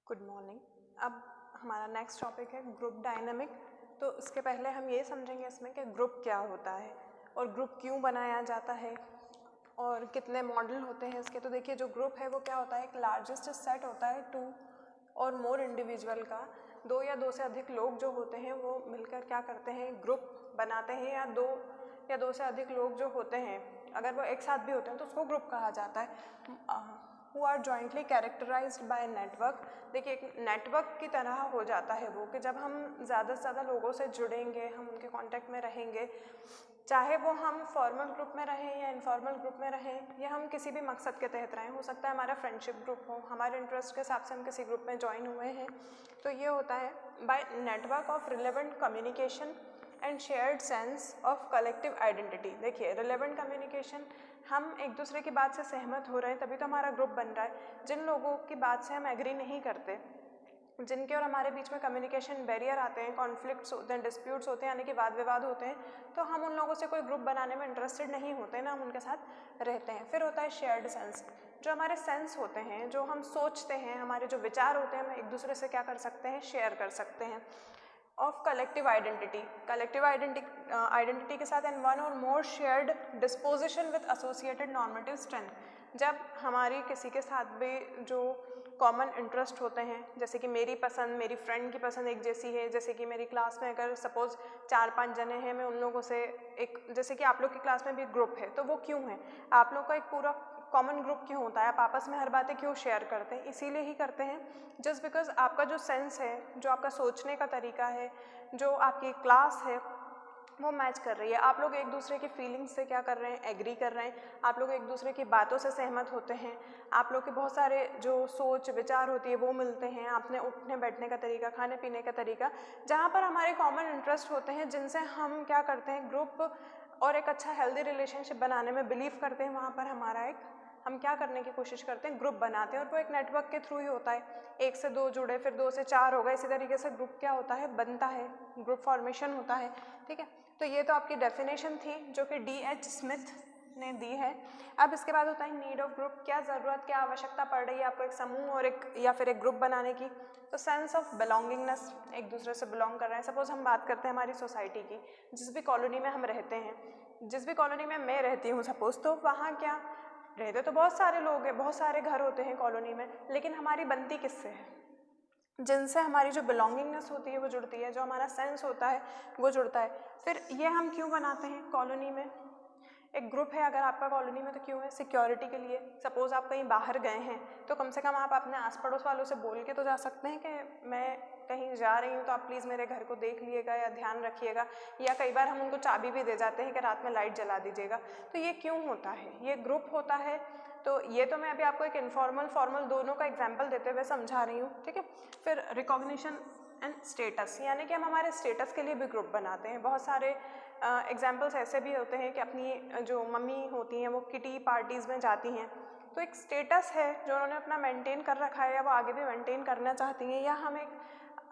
Good morning. अब हमारा next topic है ग्रुप डायनामिक। तो इसके पहले हम ये समझेंगे इसमें कि ग्रुप क्या होता है और ग्रुप क्यों बनाया जाता है और कितने मॉडल होते हैं इसके। तो देखिए, जो ग्रुप है वो क्या होता है, एक लार्जेस्ट सेट होता है टू और मोर इंडिविजुअल का। दो या दो से अधिक लोग जो होते हैं वो मिलकर क्या करते हैं, ग्रुप बनाते हैं। या दो से अधिक लोग जो होते हैं अगर वो एक साथ भी होते हैं तो उसको ग्रुप कहा जाता है। who are jointly characterized by network। देखिए, एक नेटवर्क की तरह हो जाता है वो कि जब हम ज़्यादा से ज़्यादा लोगों से जुड़ेंगे, हम उनके कांटेक्ट में रहेंगे, चाहे वो हम फॉर्मल ग्रुप में रहें या इनफॉर्मल ग्रुप में रहें या हम किसी भी मकसद के तहत रहें। हो सकता है हमारा फ्रेंडशिप ग्रुप हो, हमारे इंटरेस्ट के हिसाब से हम किसी ग्रुप में ज्वाइन हुए हैं। तो ये होता है by network of relevant communication and shared sense of collective identity. देखिए, रिलेवेंट कम्युनिकेशन, हम एक दूसरे की बात से सहमत हो रहे हैं तभी तो हमारा ग्रुप बन रहा है। जिन लोगों की बात से हम एग्री नहीं करते, जिनके और हमारे बीच में कम्युनिकेशन बैरियर आते हैं, कॉन्फ्लिक्ट्स होते हैं, डिस्प्यूट्स होते हैं, यानी कि वाद विवाद होते हैं, तो हम उन लोगों से कोई ग्रुप बनाने में इंटरेस्टेड नहीं होते ना, हम उनके साथ रहते हैं। फिर होता है शेयर्ड सेंस। जो हमारे सेंस होते हैं, जो हम सोचते हैं, हमारे जो विचार होते हैं, हम एक दूसरे से क्या कर सकते हैं, शेयर कर सकते हैं। Of collective identity, collective identity के साथ and one or more shared disposition with associated normative strength. जब हमारी किसी के साथ भी जो कॉमन इंटरेस्ट होते हैं, जैसे कि मेरी पसंद मेरी फ्रेंड की पसंद एक जैसी है, जैसे कि मेरी क्लास में अगर सपोज 4-5 जने हैं, मैं उन लोगों से एक, जैसे कि आप लोग की क्लास में भी ग्रुप है, तो वो क्यों है, आप लोग का एक पूरा कॉमन ग्रुप क्यों होता है, आप आपस में हर बातें क्यों शेयर करते हैं, इसीलिए ही करते हैं जस्ट बिकॉज आपका जो सेंस है, जो आपका सोचने का तरीका है, जो आपकी क्लास है, वो मैच कर रही है। आप लोग एक दूसरे की फीलिंग्स से क्या कर रहे हैं, एग्री कर रहे हैं, आप लोग एक दूसरे की बातों से सहमत होते हैं, आप लोग के बहुत सारे जो सोच विचार होती है वो मिलते हैं, अपने उठने बैठने का तरीका, खाने पीने का तरीका, जहाँ पर हमारे कॉमन इंटरेस्ट होते हैं जिनसे हम क्या करते हैं, ग्रुप और एक अच्छा हेल्दी रिलेशनशिप बनाने में बिलीव करते हैं। वहाँ पर हमारा एक, हम क्या करने की कोशिश करते हैं, ग्रुप बनाते हैं, और वो एक नेटवर्क के थ्रू ही होता है। 1 से 2 जुड़े, फिर 2 से 4 हो गए, इसी तरीके से ग्रुप क्या होता है, बनता है, ग्रुप फॉर्मेशन होता है। ठीक है, तो ये तो आपकी डेफिनेशन थी जो कि D.H. स्मिथ ने दी है। अब इसके बाद होता है नीड ऑफ ग्रुप, क्या ज़रूरत, क्या आवश्यकता पड़ रही है आपको एक समूह और एक या फिर एक ग्रुप बनाने की। तो सेंस ऑफ बिलोंगिंगनेस, एक दूसरे से बिलोंग कर रहे हैं। सपोज हम बात करते हैं हमारी सोसाइटी की, जिस भी कॉलोनी में हम रहते हैं, जिस भी कॉलोनी में मैं रहती हूँ सपोज, तो वहाँ क्या रहते तो बहुत सारे लोग हैं, बहुत सारे घर होते हैं कॉलोनी में, लेकिन हमारी बनती किससे है, जिनसे हमारी जो बिलोंगिंगनेस होती है वो जुड़ती है, जो हमारा सेंस होता है वो जुड़ता है। फिर ये हम क्यों बनाते हैं, कॉलोनी में एक ग्रुप है अगर आपका कॉलोनी में, तो क्यों है, सिक्योरिटी के लिए। सपोज़ आप कहीं बाहर गए हैं तो कम से कम आप अपने आस पड़ोस वालों से बोल के तो जा सकते हैं कि मैं कहीं जा रही हूँ तो आप प्लीज़ मेरे घर को देख लीजिएगा या ध्यान रखिएगा, या कई बार हम उनको चाबी भी दे जाते हैं कि रात में लाइट जला दीजिएगा। तो ये क्यों होता है, ये ग्रुप होता है। तो ये तो मैं अभी आपको एक इनफॉर्मल फॉर्मल दोनों का एग्जाम्पल देते हुए समझा रही हूँ। ठीक है, फिर रिकॉग्निशन एंड स्टेटस, यानी कि हम हमारे स्टेटस के लिए भी ग्रुप बनाते हैं। बहुत सारे एग्जाम्पल्स ऐसे भी होते हैं कि अपनी जो मम्मी होती हैं वो किटी पार्टीज़ में जाती हैं, तो एक स्टेटस है जो उन्होंने अपना मेंटेन कर रखा है या वो आगे भी मेंटेन करना चाहती हैं, या हम एक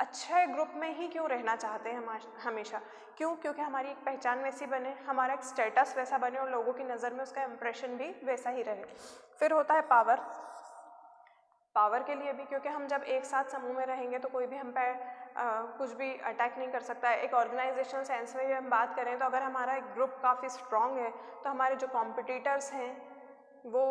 अच्छे ग्रुप में ही क्यों रहना चाहते हैं हमेशा, क्यों, क्योंकि हमारी एक पहचान वैसी बने, हमारा एक स्टेटस वैसा बने और लोगों की नज़र में उसका इम्प्रेशन भी वैसा ही रहे। फिर होता है पावर, पावर के लिए भी, क्योंकि हम जब एक साथ समूह में रहेंगे तो कोई भी हम पे कुछ भी अटैक नहीं कर सकता है। एक ऑर्गेनाइजेशनल सेंस में भी हम बात करें तो अगर हमारा एक ग्रुप काफ़ी स्ट्रॉन्ग है तो हमारे जो कॉम्पिटिटर्स हैं वो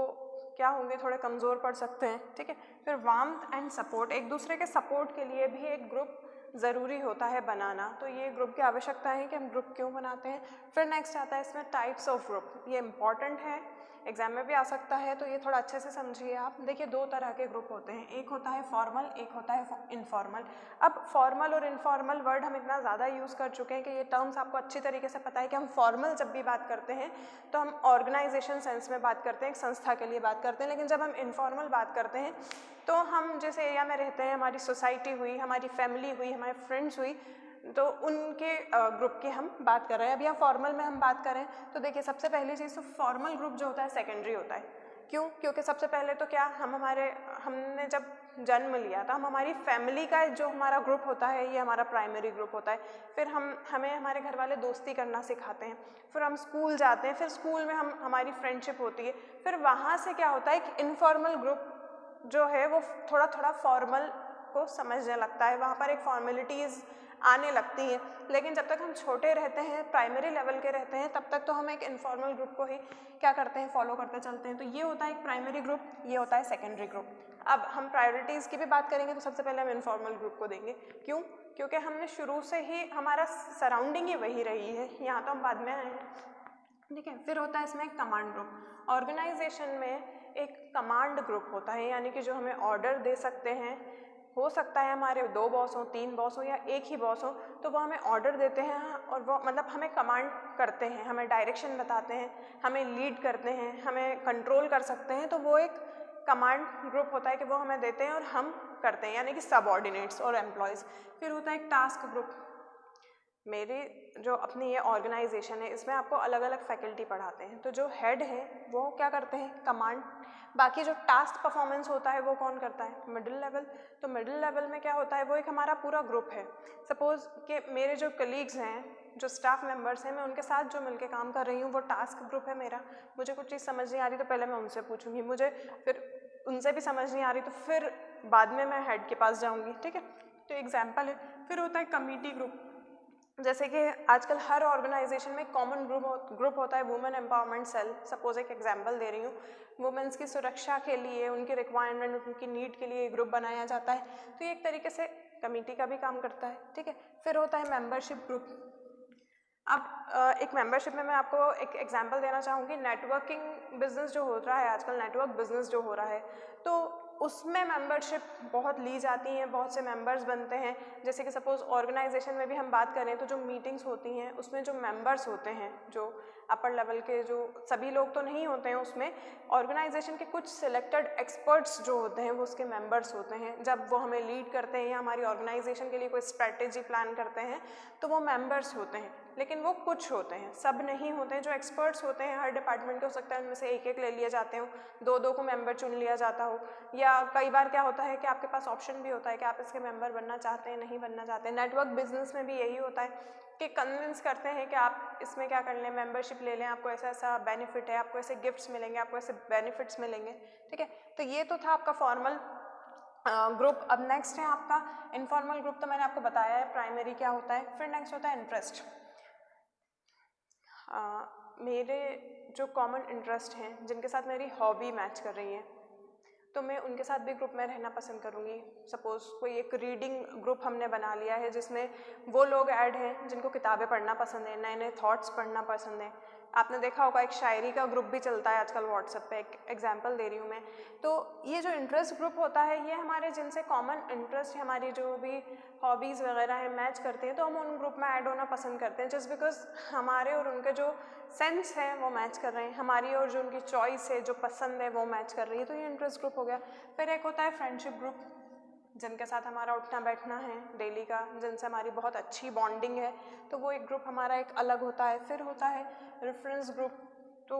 क्या होंगे, थोड़े कमज़ोर पड़ सकते हैं। ठीक है, फिर वार्मथ एंड सपोर्ट, एक दूसरे के सपोर्ट के लिए भी एक ग्रुप ज़रूरी होता है बनाना। तो ये ग्रुप की आवश्यकता है कि हम ग्रुप क्यों बनाते हैं। फिर नेक्स्ट आता है इसमें टाइप्स ऑफ ग्रुप, ये इंपॉर्टेंट है, एग्जाम में भी आ सकता है, तो ये थोड़ा अच्छे से समझिए आप। देखिए, 2 तरह के ग्रुप होते हैं, एक होता है फॉर्मल, एक होता है इनफॉर्मल। अब फॉर्मल और इनफॉर्मल वर्ड हम इतना ज़्यादा यूज़ कर चुके हैं कि ये टर्म्स आपको अच्छी तरीके से पता है कि हम फॉर्मल जब भी बात करते हैं तो हम ऑर्गेनाइजेशन सेंस में बात करते हैं, एक संस्था के लिए बात करते हैं। लेकिन जब हम इनफॉर्मल बात करते हैं तो हम जिस एरिया में रहते हैं, हमारी सोसाइटी हुई, हमारी फैमिली हुई, हमारे फ्रेंड्स हुई, तो उनके ग्रुप की हम बात कर रहे हैं। अब यहाँ फॉर्मल में हम बात करें तो देखिए, सबसे पहली चीज़ तो फॉर्मल ग्रुप जो होता है सेकेंडरी होता है। क्यों, क्योंकि सबसे पहले तो क्या, हमने जब जन्म लिया तो हम हमारी फैमिली का जो हमारा ग्रुप होता है ये हमारा प्राइमरी ग्रुप होता है। फिर हमें हमारे घर वाले दोस्ती करना सिखाते हैं, फिर हम स्कूल जाते हैं, फिर स्कूल में हमारी फ्रेंडशिप होती है, फिर वहाँ से क्या होता है, एक इनफॉर्मल ग्रुप जो है वो थोड़ा थोड़ा फॉर्मल को समझने लगता है, वहाँ पर एक फॉर्मेलिटीज़ आने लगती हैं। लेकिन जब तक हम छोटे रहते हैं, प्राइमरी लेवल के रहते हैं, तब तक तो हम एक इनफॉर्मल ग्रुप को ही क्या करते हैं, फॉलो करते चलते हैं। तो ये होता है एक प्राइमरी ग्रुप, ये होता है सेकेंडरी ग्रुप। अब हम प्रायोरिटीज़ की भी बात करेंगे तो सबसे पहले हम इनफॉर्मल ग्रुप को देंगे। क्यों? क्योंकि हमने शुरू से ही हमारा सराउंडिंग ही वही रही है, यहाँ तो हम बाद में आए हैं, ठीक है। फिर होता है इसमें एक कमांड ग्रुप। ऑर्गेनाइजेशन में एक कमांड ग्रुप होता है, यानी कि जो हमें ऑर्डर दे सकते हैं, हो सकता है हमारे 2 बॉस हो, 3 बॉस हो या एक ही बॉस हो, तो वो हमें ऑर्डर देते हैं और वो मतलब हमें कमांड करते हैं, हमें डायरेक्शन बताते हैं, हमें लीड करते हैं, हमें कंट्रोल कर सकते हैं। तो वो एक कमांड ग्रुप होता है कि वो हमें देते हैं और हम करते हैं, यानी कि सबऑर्डिनेट्स और एम्प्लॉयज़। फिर होता है एक टास्क ग्रुप। मेरी जो अपनी ये ऑर्गेनाइजेशन है, इसमें आपको अलग अलग फैकल्टी पढ़ाते हैं, तो जो हेड है वो क्या करते हैं, कमांड। बाकी जो टास्क परफॉर्मेंस होता है वो कौन करता है, मिडिल लेवल। तो मिडिल लेवल में क्या होता है, वो एक हमारा पूरा ग्रुप है। सपोज़ कि मेरे जो कलीग्स हैं, जो स्टाफ मेंबर्स हैं, मैं उनके साथ जो मिलके काम कर रही हूँ, वो टास्क ग्रुप है मेरा। मुझे कुछ चीज़ समझ नहीं आ रही तो पहले मैं उनसे पूछूंगी, मुझे फिर उनसे भी समझ नहीं आ रही तो फिर बाद में मैं हेड के पास जाऊँगी, ठीक है। तो एग्जाम्पल है। फिर होता है कमिटी ग्रुप। जैसे कि आजकल हर ऑर्गेनाइजेशन में कॉमन ग्रुप होता है, वुमेन एम्पावरमेंट सेल। सपोज एक एग्जांपल दे रही हूँ, वुमेन्स की सुरक्षा के लिए, उनकी रिक्वायरमेंट, उनकी नीड के लिए ग्रुप बनाया जाता है। तो ये एक तरीके से कमेटी का भी काम करता है, ठीक है। फिर होता है मेंबरशिप ग्रुप। अब एक मेंबरशिप में मैं आपको एक एग्जांपल देना चाहूँगी। नेटवर्किंग बिजनेस जो हो रहा है आजकल, नेटवर्क बिजनेस जो हो रहा है, तो उसमें मेंबरशिप बहुत ली जाती हैं, बहुत से मेंबर्स बनते हैं। जैसे कि सपोज़ ऑर्गेनाइजेशन में भी हम बात करें तो जो मीटिंग्स होती हैं उसमें जो मेंबर्स होते हैं, जो अपर लेवल के, जो सभी लोग तो नहीं होते हैं उसमें, ऑर्गेनाइजेशन के कुछ सिलेक्टेड एक्सपर्ट्स जो होते हैं वो उसके मेंबर्स होते हैं। जब वो हमें लीड करते हैं या हमारी ऑर्गेनाइजेशन के लिए कोई स्ट्रैटेजी प्लान करते हैं तो वो मेंबर्स होते हैं। लेकिन वो कुछ होते हैं, सब नहीं होते हैं। जो एक्सपर्ट्स होते हैं हर डिपार्टमेंट के, हो सकता है उनमें से एक एक ले लिए जाते हो, 2-2 को मेंबर चुन लिया जाता हो, या कई बार क्या होता है कि आपके पास ऑप्शन भी होता है कि आप इसके मेंबर बनना चाहते हैं, नहीं बनना चाहते हैं। नेटवर्क बिजनेस में भी यही होता है कि कन्विंस करते हैं कि आप इसमें क्या कर लें, मेंबरशिप ले लें, आपको ऐसा ऐसा बेनिफिट है, आपको ऐसे गिफ्ट्स मिलेंगे, आपको ऐसे बेनिफिट्स मिलेंगे, ठीक है। तो ये तो था आपका फॉर्मल ग्रुप। अब नेक्स्ट है आपका इनफॉर्मल ग्रुप। तो मैंने आपको बताया है प्राइमरी क्या होता है। फिर नेक्स्ट होता है इंटरेस्ट। मेरे जो कॉमन इंटरेस्ट हैं, जिनके साथ मेरी हॉबी मैच कर रही है, तो मैं उनके साथ भी ग्रुप में रहना पसंद करूँगी। सपोज़ कोई एक रीडिंग ग्रुप हमने बना लिया है जिसमें वो लोग ऐड हैं जिनको किताबें पढ़ना पसंद है, नए नए थॉट्स पढ़ना पसंद है। आपने देखा होगा एक शायरी का ग्रुप भी चलता है आजकल व्हाट्सएप पे, एक एग्जांपल दे रही हूँ मैं। तो ये जो इंटरेस्ट ग्रुप होता है, ये हमारे जिनसे कॉमन इंटरेस्ट, हमारी जो भी हॉबीज़ वगैरह है मैच करते हैं, तो हम उन ग्रुप में ऐड होना पसंद करते हैं, जस्ट बिकॉज हमारे और उनके जो सेंस है वो मैच कर रहे हैं, हमारी और जो उनकी चॉइस है, जो पसंद है वो मैच कर रही है। तो ये इंटरेस्ट ग्रुप हो गया। फिर एक होता है फ्रेंडशिप ग्रुप, जिनके साथ हमारा उठना बैठना है डेली का, जिनसे हमारी बहुत अच्छी बॉन्डिंग है, तो वो एक ग्रुप हमारा एक अलग होता है। फिर होता है रेफरेंस ग्रुप। तो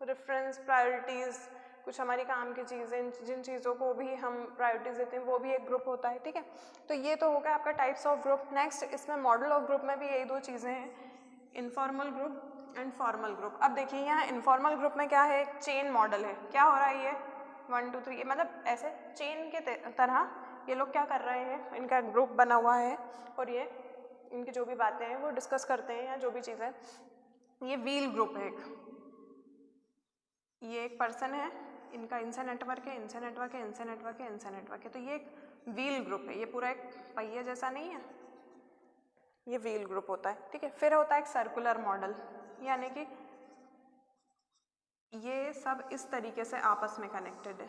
रेफरेंस, प्रायोरिटीज़, कुछ हमारी काम की चीज़ें, जिन चीज़ों को भी हम प्रायोरिटीज़ देते हैं, वो भी एक ग्रुप होता है, ठीक है। तो ये तो हो गया आपका टाइप्स ऑफ ग्रुप। नेक्स्ट इसमें मॉडल ऑफ ग्रुप में भी यही 2 चीज़ें हैं, informal group and formal group. अब देखिए यहाँ इनफॉर्मल ग्रुप में क्या है, एक चेन मॉडल है। क्या हो रहा है, ये 1 2 3, मतलब ऐसे चेन के तरह ये लोग क्या कर रहे हैं, इनका ग्रुप बना हुआ है और ये इनकी जो भी बातें हैं वो डिस्कस करते हैं या जो भी चीज़ें। ये व्हील ग्रुप है एक, ये एक पर्सन है, इनका इनसे नेटवर्क है, इनसे नेटवर्क है, इनसे नेटवर्क है, इनसे नेटवर्क है। तो ये एक व्हील ग्रुप है, ये पूरा एक पहिए जैसा नहीं है, ये व्हील ग्रुप होता है, ठीक है। फिर होता है एक सर्कुलर मॉडल, यानी कि ये सब इस तरीके से आपस में कनेक्टेड है,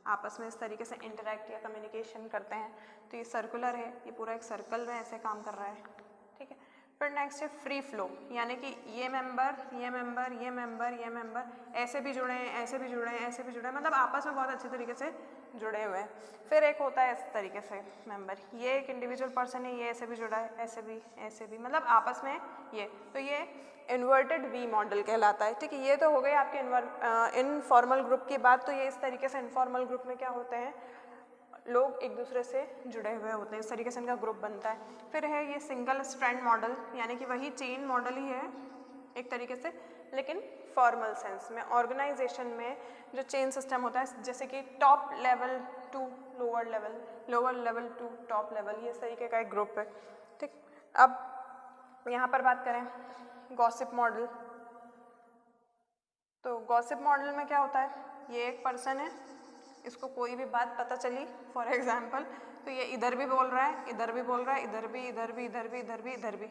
आपस में इस तरीके से इंटरेक्ट या कम्युनिकेशन करते हैं। तो ये सर्कुलर है, ये पूरा एक सर्कल में ऐसे काम कर रहा है, ठीक है। फिर नेक्स्ट है फ्री फ्लो, यानी कि ये मेंबर, ये मेंबर, ये मेंबर, ये मेंबर ऐसे भी जुड़े हैं, ऐसे भी जुड़े हैं, ऐसे भी जुड़े हैं, मतलब आपस में बहुत अच्छे तरीके से जुड़े हुए हैं। फिर एक होता है इस तरीके से मेंबर, ये एक इंडिविजुअल पर्सन है, ये ऐसे भी जुड़ा है, ऐसे भी, मतलब आपस में ये। तो ये इन्वर्टेड वी मॉडल कहलाता है, ठीक है। ये तो हो गई आपके इनफॉर्मल ग्रुप की बात। तो ये इस तरीके से इनफॉर्मल ग्रुप में क्या होते हैं, लोग एक दूसरे से जुड़े हुए होते हैं, इस तरीके से इनका ग्रुप बनता है। फिर है ये सिंगल स्ट्रैंड मॉडल, यानी कि वही चेन मॉडल ही है एक तरीके से, लेकिन फॉर्मल सेंस में। ऑर्गेनाइजेशन में जो चेन सिस्टम होता है, जैसे कि top level to lower level to top level, ये इस तरीके का एक ग्रुप है। ठीक, अब यहाँ पर बात करें गॉसिप मॉडल। तो गॉसिप मॉडल में क्या होता है, ये एक पर्सन है, इसको कोई भी बात पता चली फॉर एग्जांपल, तो ये इधर भी बोल रहा है, इधर भी बोल रहा है, इधर भी, इधर भी, इधर भी, इधर भी, इधर भी।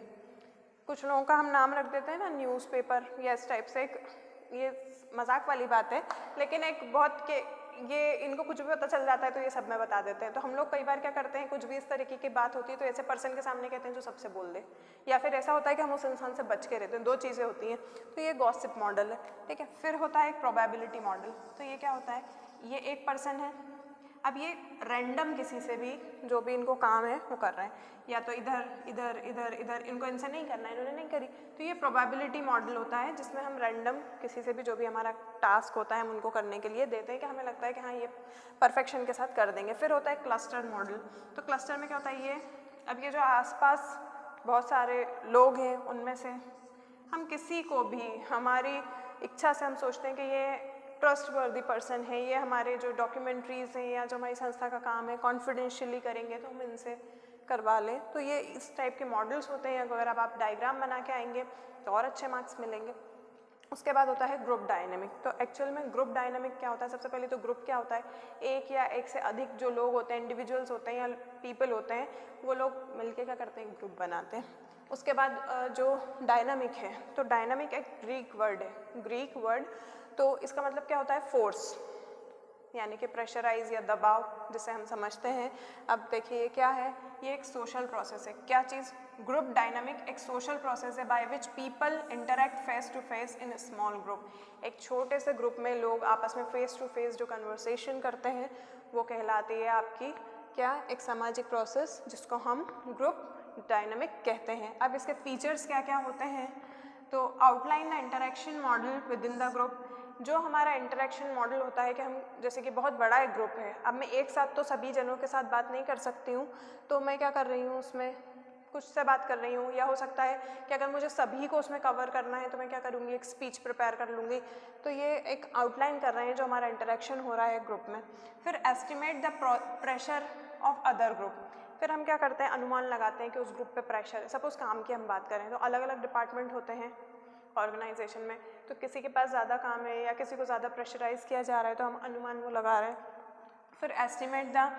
कुछ लोगों का हम नाम रख देते हैं ना न्यूज़पेपर या इस टाइप से, एक ये मजाक वाली बात है, लेकिन एक बहुत के ये इनको कुछ भी पता चल जाता है तो ये सब में बता देते हैं। तो हम लोग कई बार क्या करते हैं, कुछ भी इस तरीके की बात होती है तो ऐसे पर्सन के सामने कहते हैं जो सबसे बोल दे, या फिर ऐसा होता है कि हम उस इंसान से बच के रहते हैं। दो चीज़ें होती हैं, तो ये गॉसिप मॉडल है। ठीक है, फिर होता है एक प्रोबेबिलिटी मॉडल। तो ये क्या होता है, ये एक पर्सन है, अब ये रैंडम किसी से भी जो भी इनको काम है वो कर रहे हैं, या तो इधर इधर इधर इधर, इनको इनसे नहीं करना है, इन्होंने नहीं करी, तो ये प्रोबेबिलिटी मॉडल होता है जिसमें हम रैंडम किसी से भी जो भी हमारा टास्क होता है हम उनको करने के लिए देते हैं कि हमें लगता है कि हाँ ये परफेक्शन के साथ कर देंगे। फिर होता है क्लस्टर मॉडल। तो क्लस्टर में क्या होता है, ये अब ये जो आसपास बहुत सारे लोग हैं उनमें से हम किसी को भी हमारी इच्छा से हम सोचते हैं कि ये ट्रस्टवर्दी पर्सन है, ये हमारे जो डॉक्यूमेंट्रीज़ हैं या जो हमारी संस्था का काम है कॉन्फिडेंशियली करेंगे तो हम इनसे करवा लें। तो ये इस टाइप के मॉडल्स होते हैं। अगर अब आप डायग्राम बना के आएंगे तो और अच्छे मार्क्स मिलेंगे। उसके बाद होता है ग्रुप डायनेमिक। तो एक्चुअल में ग्रुप डायनेमिक क्या होता है, सबसे पहले तो ग्रुप क्या होता है, एक या एक से अधिक जो लोग होते हैं, इंडिविजुअल्स होते हैं या पीपल होते हैं, वो लोग मिलके क्या करते हैं, ग्रुप बनाते हैं। उसके बाद जो डायनामिक है, तो डायनामिक एक ग्रीक वर्ड है, ग्रीक वर्ड, तो इसका मतलब क्या होता है, फोर्स, यानी कि प्रेशराइज या दबाव जिसे हम समझते हैं। अब देखिए ये क्या है, ये एक सोशल प्रोसेस है। क्या चीज़, ग्रुप डायनामिक एक सोशल प्रोसेस है by which people interact face to face in small group. एक छोटे से ग्रुप में लोग आपस में फेस टू फेस जो कन्वर्सेशन करते हैं वो कहलाती है आपकी क्या, एक सामाजिक प्रोसेस जिसको हम ग्रुप डायनामिक कहते हैं। अब इसके फीचर्स क्या क्या होते हैं, तो outline the interaction model with in the group. जो हमारा इंटरेक्शन मॉडल होता है कि हम जैसे कि बहुत बड़ा एक ग्रुप है, अब मैं एक साथ तो सभी जनों के साथ बात नहीं कर सकती हूँ, तो मैं क्या कर रही हूँ, उसमें कुछ से बात कर रही हूँ, या हो सकता है कि अगर मुझे सभी को उसमें कवर करना है तो मैं क्या करूँगी, एक स्पीच प्रिपेयर कर लूँगी। तो ये एक आउटलाइन कर रहे हैं जो हमारा इंटरेक्शन हो रहा है ग्रुप में। फिर estimate the pressure of other group. फिर हम क्या करते हैं, अनुमान लगाते हैं कि उस ग्रुप पे प्रेशर है। सपोज काम की हम बात करें तो अलग अलग डिपार्टमेंट होते हैं ऑर्गेनाइजेशन में, तो किसी के पास ज़्यादा काम है या किसी को ज़्यादा प्रेशराइज किया जा रहा है तो हम अनुमान वो लगा रहे हैं। फिर estimate the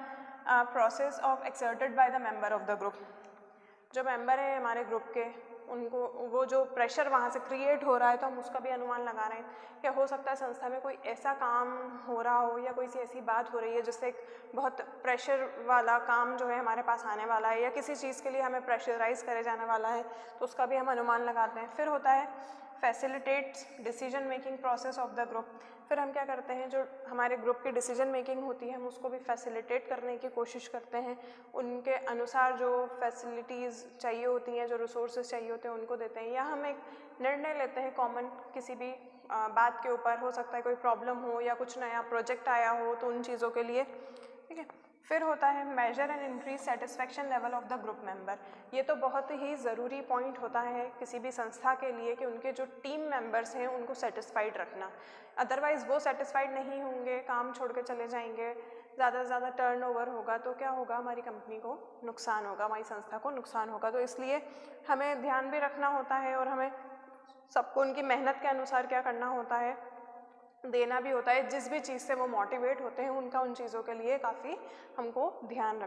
process of exerted by the member of the group. जो मेंबर है हमारे ग्रुप के, उनको वो जो प्रेशर वहाँ से क्रिएट हो रहा है तो हम उसका भी अनुमान लगा रहे हैं। क्या हो सकता है संस्था में कोई ऐसा काम हो रहा हो या कोई सी ऐसी बात हो रही है जिससे एक बहुत प्रेशर वाला काम जो है हमारे पास आने वाला है, या किसी चीज़ के लिए हमें प्रेशराइज करे जाने वाला है, तो उसका भी हम अनुमान लगाते हैं। फिर होता है facilitates decision making process of the group. फिर हम क्या करते हैं, जो हमारे ग्रुप की डिसीजन मेकिंग होती है हम उसको भी फैसिलिटेट करने की कोशिश करते हैं। उनके अनुसार जो फैसिलिटीज़ चाहिए होती हैं, जो रिसोर्सेज चाहिए होते हैं उनको देते हैं, या हम एक निर्णय लेते हैं कॉमन किसी भी बात के ऊपर। हो सकता है कोई प्रॉब्लम हो या कुछ नया प्रोजेक्ट आया हो तो उन चीज़ों के लिए। ठीक है, फिर होता है major and increase satisfaction level of the group member. ये तो बहुत ही ज़रूरी पॉइंट होता है किसी भी संस्था के लिए कि उनके जो टीम मेंबर्स हैं उनको सेटिस्फाइड रखना। अदरवाइज़ वो सेटिस्फाइड नहीं होंगे, काम छोड़ के चले जाएंगे, ज़्यादा से ज़्यादा टर्नओवर होगा तो क्या होगा, हमारी कंपनी को नुकसान होगा, हमारी संस्था को नुकसान होगा। तो इसलिए हमें ध्यान भी रखना होता है और हमें सबको उनकी मेहनत के अनुसार क्या करना होता है, देना भी होता है। जिस भी चीज़ से वो मोटिवेट होते हैं उनका उन चीज़ों के लिए काफ़ी हमको ध्यान रखना